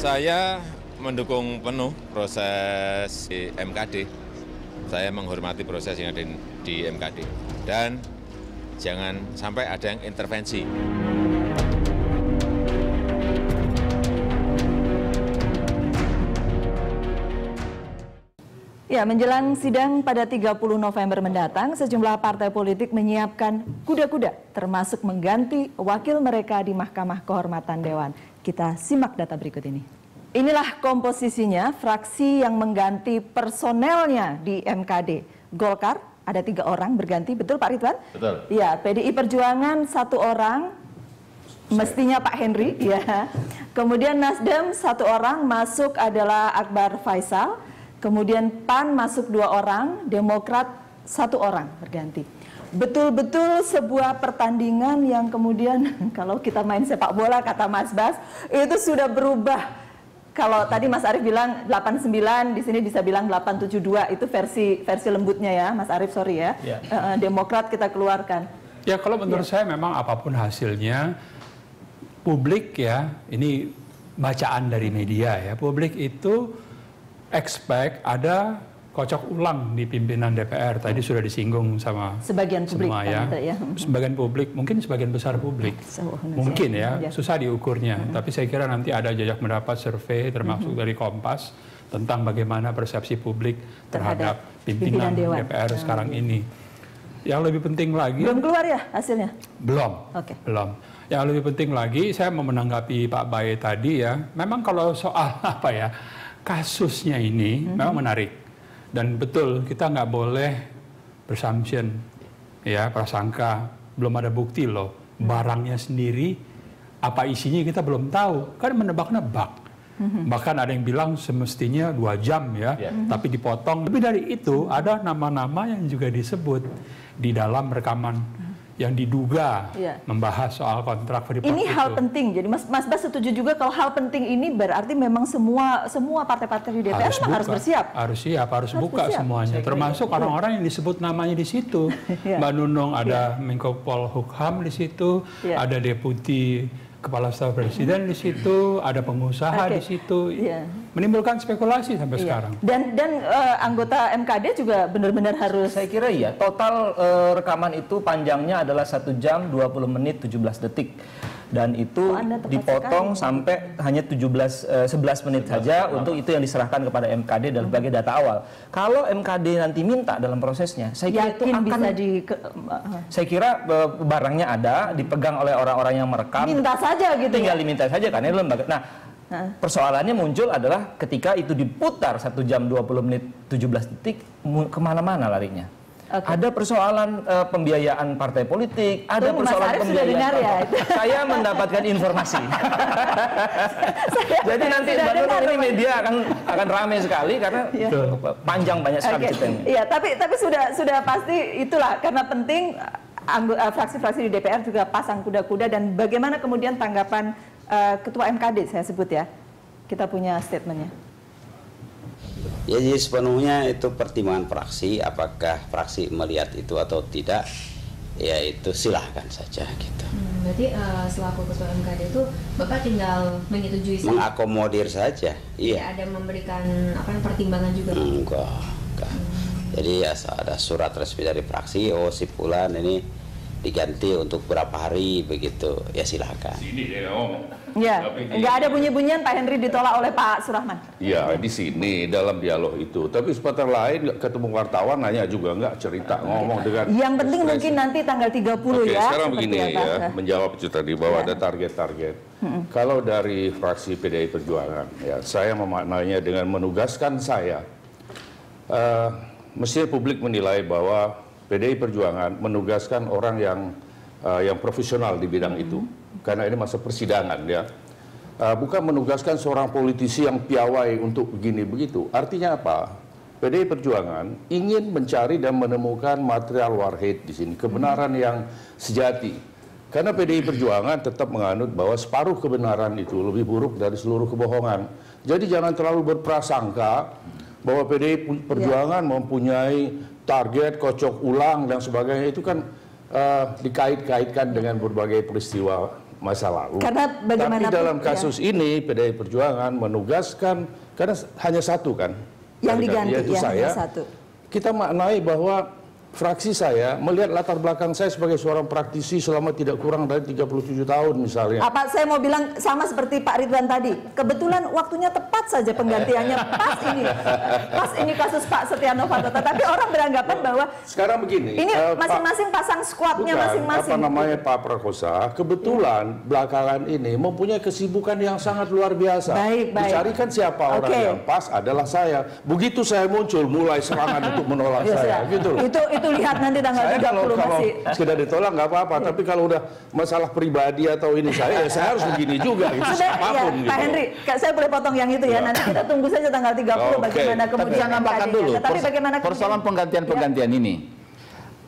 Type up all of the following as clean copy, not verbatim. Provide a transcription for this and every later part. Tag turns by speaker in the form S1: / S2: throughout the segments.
S1: Saya mendukung penuh proses di MKD. Saya menghormati proses yang ada di MKD. Dan jangan sampai ada yang intervensi.
S2: Ya, menjelang sidang pada 30 November mendatang, sejumlah partai politik menyiapkan kuda-kuda, termasuk mengganti wakil mereka di Mahkamah Kehormatan Dewan. Kita simak data berikut ini. Inilah komposisinya fraksi yang mengganti personelnya di MKD. Golkar ada 3 orang berganti, betul Pak Ridwan?
S3: Betul.
S2: Ya, PDI Perjuangan 1 orang, mestinya Pak Henry. Ya. Kemudian Nasdem 1 orang, masuk adalah Akbar Faisal. Kemudian PAN masuk 2 orang, Demokrat 1 orang berganti. Betul-betul sebuah pertandingan yang kemudian kalau kita main sepak bola kata Mas Bas itu sudah berubah. Kalau tadi Mas Arief bilang 89, di sini bisa bilang 872, itu versi lembutnya ya, Mas Arief, sorry ya. Demokrat kita keluarkan.
S4: Ya, kalau menurut saya memang apapun hasilnya, publik ya, ini bacaan dari media ya, publik itu expect ada kocok ulang di pimpinan DPR. Tadi sudah disinggung sama
S2: sebagian publik
S4: semua ya. Sebagian publik, mungkin sebagian besar publik. Mungkin ya, susah diukurnya. Tapi saya kira nanti ada jajak mendapat survei termasuk dari Kompas tentang bagaimana persepsi publik terhadap pimpinan DPR sekarang ini. Yang lebih penting lagi,
S2: belum keluar ya hasilnya?
S4: Belum. Belum. Yang lebih penting lagi, saya mau menanggapi Pak Bae tadi ya. Memang kalau soal apa ya, kasusnya ini memang menarik dan betul kita nggak boleh presumption ya, prasangka, belum ada bukti loh, barangnya sendiri apa isinya kita belum tahu, kan menebak-nebak. Bahkan ada yang bilang semestinya 2 jam ya, tapi dipotong. Lebih dari itu ada nama-nama yang juga disebut di dalam rekaman yang diduga membahas soal kontrak Freeport.
S2: Ini hal penting. Jadi Mas Bas setuju juga kalau hal penting ini berarti memang semua partai-partai di DPR harus bersiap.
S4: Harus buka semuanya. Termasuk orang-orang yang disebut namanya di situ. Mbak Nunung ada Menko Polhukam di situ, ada Deputi Kepala Staf Presiden di situ, ada pengusaha di situ, menimbulkan spekulasi sampai sekarang.
S2: Dan anggota MKD juga benar-benar harus.
S3: Saya kira iya, total rekaman itu panjangnya adalah 1 jam 20 menit 17 detik. Dan itu dipotong sampai hanya 11 menit saja untuk itu yang diserahkan kepada MKD dan sebagai data awal. Kalau MKD nanti minta dalam prosesnya, saya kira itu akan saya kira barangnya ada, dipegang oleh orang-orang yang merekam.
S2: Minta saja gitu.
S3: Tinggal diminta saja karena itu lembaga. Nah, persoalannya muncul adalah ketika itu diputar 1 jam 20 menit 17 detik, kemana-mana larinya. Ada persoalan pembiayaan partai politik, ada persoalan pembiayaan. Saya mendapatkan informasi. Jadi nanti ini media akan ramai sekali karena panjang banyak sekali ceritanya.
S2: Iya, tapi sudah pasti itulah karena penting fraksi-fraksi di DPR juga pasang kuda-kuda. Dan bagaimana kemudian tanggapan Ketua MKD saya sebut ya, kita punya statementnya.
S5: Ya, jadi sepenuhnya itu pertimbangan fraksi, apakah fraksi melihat itu atau tidak, ya itu silahkan saja gitu.
S6: Berarti selaku Ketua MKD itu Bapak tinggal menyetujui saja?
S5: Mengakomodir saja, iya.
S6: Ada memberikan pertimbangan juga?
S5: Enggak. Jadi ya ada surat resmi dari fraksi, oh si Fulan ini diganti untuk berapa hari begitu, ya silahkan.
S7: Sini dia ngomong.
S2: Ya, nggak ada bunyi-bunyian Pak Henry ditolak oleh Pak Surahman.
S7: Iya, di sini dalam dialog itu. Tapi sebentar lain ketemu wartawan nanya juga nggak cerita ngomong dengan.
S2: Yang penting mungkin nanti tanggal 30 ya.
S7: Sekarang begini ya, menjawab itu tadi bahwa ada target-target. Kalau dari fraksi PDI Perjuangan, ya saya memaknainya dengan menugaskan saya. Mestinya publik menilai bahwa PDI Perjuangan menugaskan orang yang profesional di bidang itu, karena ini masa persidangan ya, bukan menugaskan seorang politisi yang piawai untuk begini begitu. Artinya apa? PDI Perjuangan ingin mencari dan menemukan material warhid di sini, kebenaran yang sejati. Karena PDI Perjuangan tetap menganut bahwa separuh kebenaran itu lebih buruk dari seluruh kebohongan. Jadi jangan terlalu berprasangka bahwa PDI Perjuangan mempunyai target kocok ulang dan sebagainya, itu kan dikait-kaitkan dengan berbagai peristiwa masa lalu.
S2: Karena
S7: Tapi dalam kasus ini PDI Perjuangan menugaskan, karena hanya satu kan
S2: yang diganti,
S7: yaitu saya.
S2: Satu.
S7: Kita maknai bahwa fraksi saya melihat latar belakang saya sebagai seorang praktisi selama tidak kurang dari 37 tahun misalnya.
S2: Apa saya mau bilang sama seperti Pak Ridwan tadi, kebetulan waktunya tepat saja penggantiannya pas ini kasus Pak Setia Novanto. Tapi orang beranggapan bahwa
S7: sekarang begini,
S2: ini masing-masing pasang squadnya masing-masing.
S7: Apa namanya Pak Prakosa, kebetulan belakangan ini mempunyai kesibukan yang sangat luar biasa. Dicarikan siapa orang yang pas adalah saya. Begitu saya muncul, mulai serangan untuk menolak saya. Gitu loh.
S2: Itu lihat nanti tanggal 30
S7: kalau
S2: masih.
S7: Sudah ditolak nggak apa-apa, tapi kalau udah masalah pribadi atau ini saya harus begini juga gitu. Apapun,
S2: Pak Henry, saya boleh potong yang itu ya. Nanti kita tunggu saja tanggal 30 bagaimana kemudian
S8: nambahkan dulu.
S2: Tapi bagaimana
S8: persoalan penggantian ini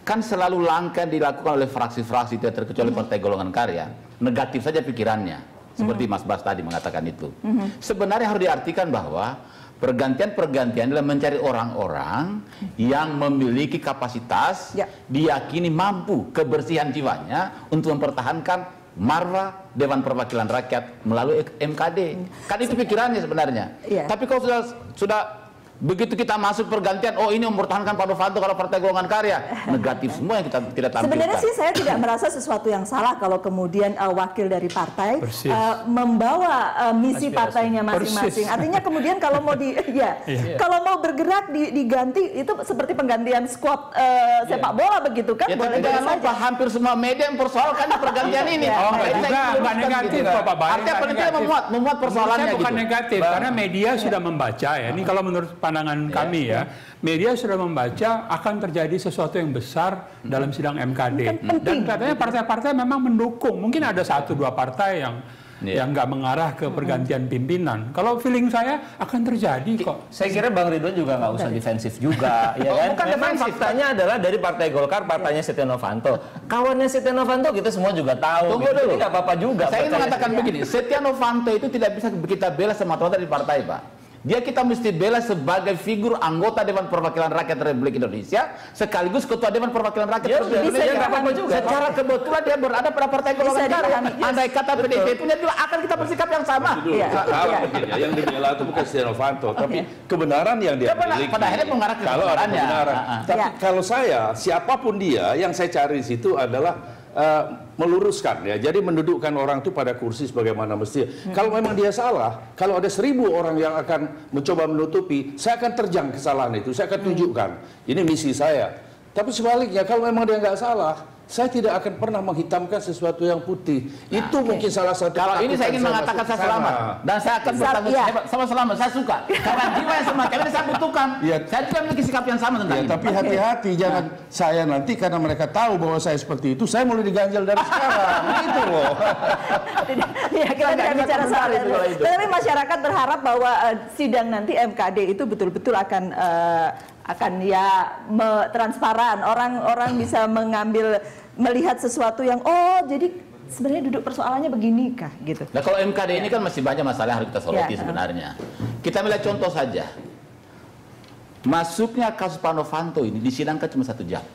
S8: kan selalu langka dilakukan oleh fraksi-fraksi tidak terkecuali Partai Golongan Karya. Negatif saja pikirannya, seperti Mas Bas tadi mengatakan itu. Sebenarnya harus diartikan bahwa pergantian adalah mencari orang-orang yang memiliki kapasitas, diyakini mampu kebersihan jiwanya untuk mempertahankan marwah Dewan Perwakilan Rakyat melalui MKD. Kan itu pikirannya sebenarnya. Tapi kalau sudah begitu kita masuk pergantian, oh ini mempertahankan Pak Novanto kalau Partai Golongan Karya, negatif semua yang kita tidak tampilkan.
S2: Sebenarnya sih saya tidak merasa sesuatu yang salah kalau kemudian wakil dari partai membawa misi partainya masing-masing. Artinya kemudian kalau mau kalau mau bergerak diganti itu seperti penggantian skuad sepak bola begitu kan?
S8: Boleh jangan lupa hampir semua media mempersoalkan pergantian ini.
S4: Bukan negatif kok Pak Bayu.
S8: Artinya penelitian memuat persoalannya gitu.
S4: Bukan negatif karena media sudah membaca ya. Ini kalau menurut pandangan kami ya, media sudah membaca akan terjadi sesuatu yang besar dalam sidang MKD. Dan katanya partai-partai memang mendukung. Mungkin ada 1-2 partai yang nggak mengarah ke pergantian pimpinan. Kalau feeling saya akan terjadi kok.
S3: Saya kira Bang Ridwan juga nggak usah defensif juga, ya kan?
S8: Bukan defensif.
S3: Faktanya adalah dari Partai Golkar, partainya Setia Novanto. Kawannya Setia Novanto kita semua juga tahu.
S8: Tunggu dulu.
S3: Tidak apa-apa juga.
S8: Saya ingin mengatakan begini, Setia Novanto itu tidak bisa kita bela semata-mata di partai, Pak. Dia kita mesti bela sebagai figur anggota Dewan Perwakilan Rakyat Republik Indonesia sekaligus Ketua Dewan Perwakilan Rakyat Republik Indonesia. Secara kebetulan dia berada pada Partai Golongan Karya. Andai kata PDIP punya juga akan kita bersikap yang sama.
S7: Yang dibela itu bukan Setia Novanto, tapi kebenaran yang dia miliki.
S8: Pada akhirnya mengarah ke kebenarannya.
S7: Tapi kalau saya, siapapun dia, yang saya cari di situ adalah meluruskan ya, jadi mendudukkan orang itu pada kursi sebagaimana mestinya. Kalau memang dia salah, kalau ada 1000 orang yang akan mencoba menutupi, saya akan terjang kesalahan itu, saya akan tunjukkan. Ini misi saya. Tapi sebaliknya, kalau memang dia nggak salah, saya tidak akan pernah menghitamkan sesuatu yang putih. Itu mungkin salah satu.
S8: Kalau ini saya ingin mengatakan saya selamat dan saya akan bertanggung jawab sama selamat. Saya suka karena jiwa yang semacam ini saya butuhkan. Saya juga memiliki sikap yang sama tentang ini.
S7: Tapi hati-hati, jangan saya nanti karena mereka tahu bahwa saya seperti itu, saya mulai diganjal dari sekarang. Itu loh.
S2: Ya, kita tidak bicara soal itu. Tapi masyarakat berharap bahwa sidang nanti MKD itu betul-betul akan transparan, orang-orang bisa melihat sesuatu yang jadi sebenarnya duduk persoalannya begini kah gitu.
S8: Nah kalau MKD ini kan masih banyak masalah yang harus kita soroti sebenarnya. Kita melihat contoh saja, masuknya kasus Pak Novanto ini disidangkan cuma 1 jam.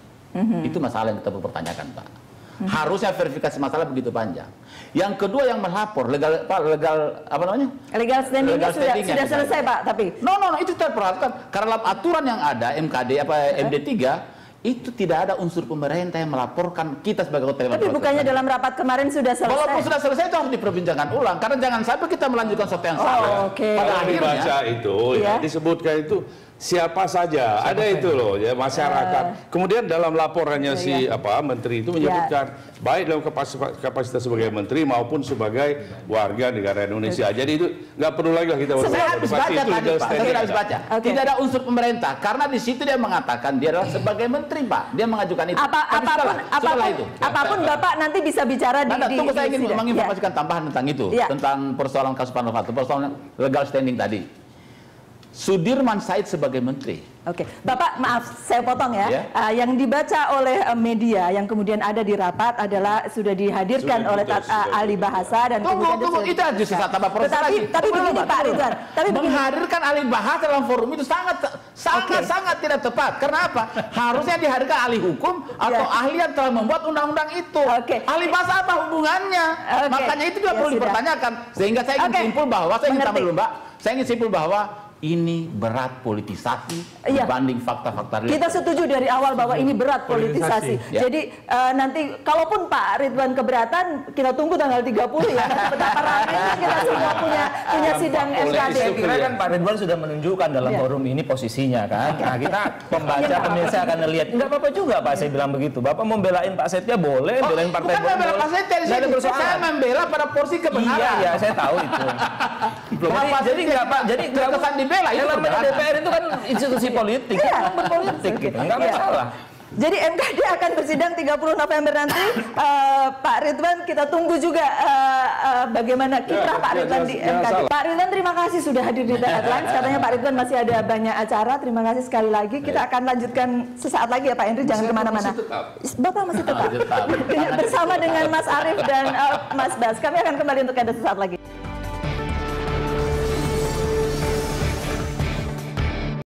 S8: Itu masalah yang kita perlu pertanyakan, Pak. Harusnya verifikasi masalah begitu panjang. Yang kedua yang melapor legal standingnya
S2: sudah selesai Pak, tapi
S8: itu terperhatikan karena dalam aturan yang ada MKD MD3 itu tidak ada unsur pemerintah yang melaporkan kita sebagai kota.
S2: Tapi bukannya dalam rapat kemarin sudah selesai?
S8: Walaupun sudah selesai itu harus diperbincangkan ulang karena jangan sampai kita melanjutkan sesuatu yang salah.
S7: Pada akhirnya dibaca itu disebutkan itu siapa saja, ada itu loh ya masyarakat. Kemudian dalam laporannya menteri itu menyebutkan baik dalam kapasitas sebagai menteri maupun sebagai warga negara Indonesia. Jadi itu nggak perlu lagi lah kita
S8: harus baca. Tidak ada unsur pemerintah karena di situ dia mengatakan dia adalah sebagai menteri, Pak. Dia mengajukan itu.
S2: Apapun Bapak nanti bisa bicara di
S8: tunggu saya ingin menginformasikan tambahan tentang itu, tentang persoalan kasus Pak Novanto, persoalan legal standing tadi. Sudirman Said sebagai menteri.
S2: Oke, Bapak maaf saya potong ya. Yang dibaca oleh media yang kemudian ada di rapat adalah sudah dihadirkan oleh ahli bahasa dan
S8: tunggu itu aja susah tambah proses lagi.
S2: Tapi begini Pak Ridwan,
S8: menghadirkan ahli bahasa dalam forum itu sangat Sangat-sangat tidak tepat. Karena apa? Harusnya dihadirkan ahli hukum atau ahli yang telah membuat undang-undang itu. Ahli bahasa apa hubungannya? Makanya itu juga perlu dipertanyakan. Sehingga saya ingin simpul bahwa, saya ingin tambah dulu Mbak, saya ingin simpul bahwa ini berat politisasi dibanding fakta-fakta real.
S2: Kita setuju dari awal bahwa ini berat politisasi. Jadi nanti kalaupun Pak Ridwan keberatan, kita tunggu tanggal 30 ya. Betapa ramainya kita semua punya sidang MKD.
S3: Saya kira kan Pak Ridwan sudah menunjukkan dalam forum ini posisinya kan. Nah, kita pembaca pemirsa akan melihat. Enggak apa-apa juga Pak, saya bilang begitu. Bapak membelain Pak Setia boleh, belain Partai
S8: bukan membela Pak Setia di sini. Saya membela pada porsi kebenaran.
S3: Iya, saya tahu itu. Jadi enggak Pak, jadi enggak kesan dibela. Yang namanya DPR itu kan institusi politik, kan berpolitik gitu, nggak masalah.
S2: Jadi MKD akan bersidang 30 November nanti. Pak Ridwan, kita tunggu juga bagaimana kiprah Pak Ridwan di MKD. Pak Ridwan, terima kasih sudah hadir di The Headlines. Katanya Pak Ridwan masih ada banyak acara. Terima kasih sekali lagi. Kita akan lanjutkan sesaat lagi ya Pak Henry. Jangan kemana-mana. Bapak masih tetap bersama dengan Mas Arief dan Mas Bas. Kami akan kembali untuk ada sesaat lagi.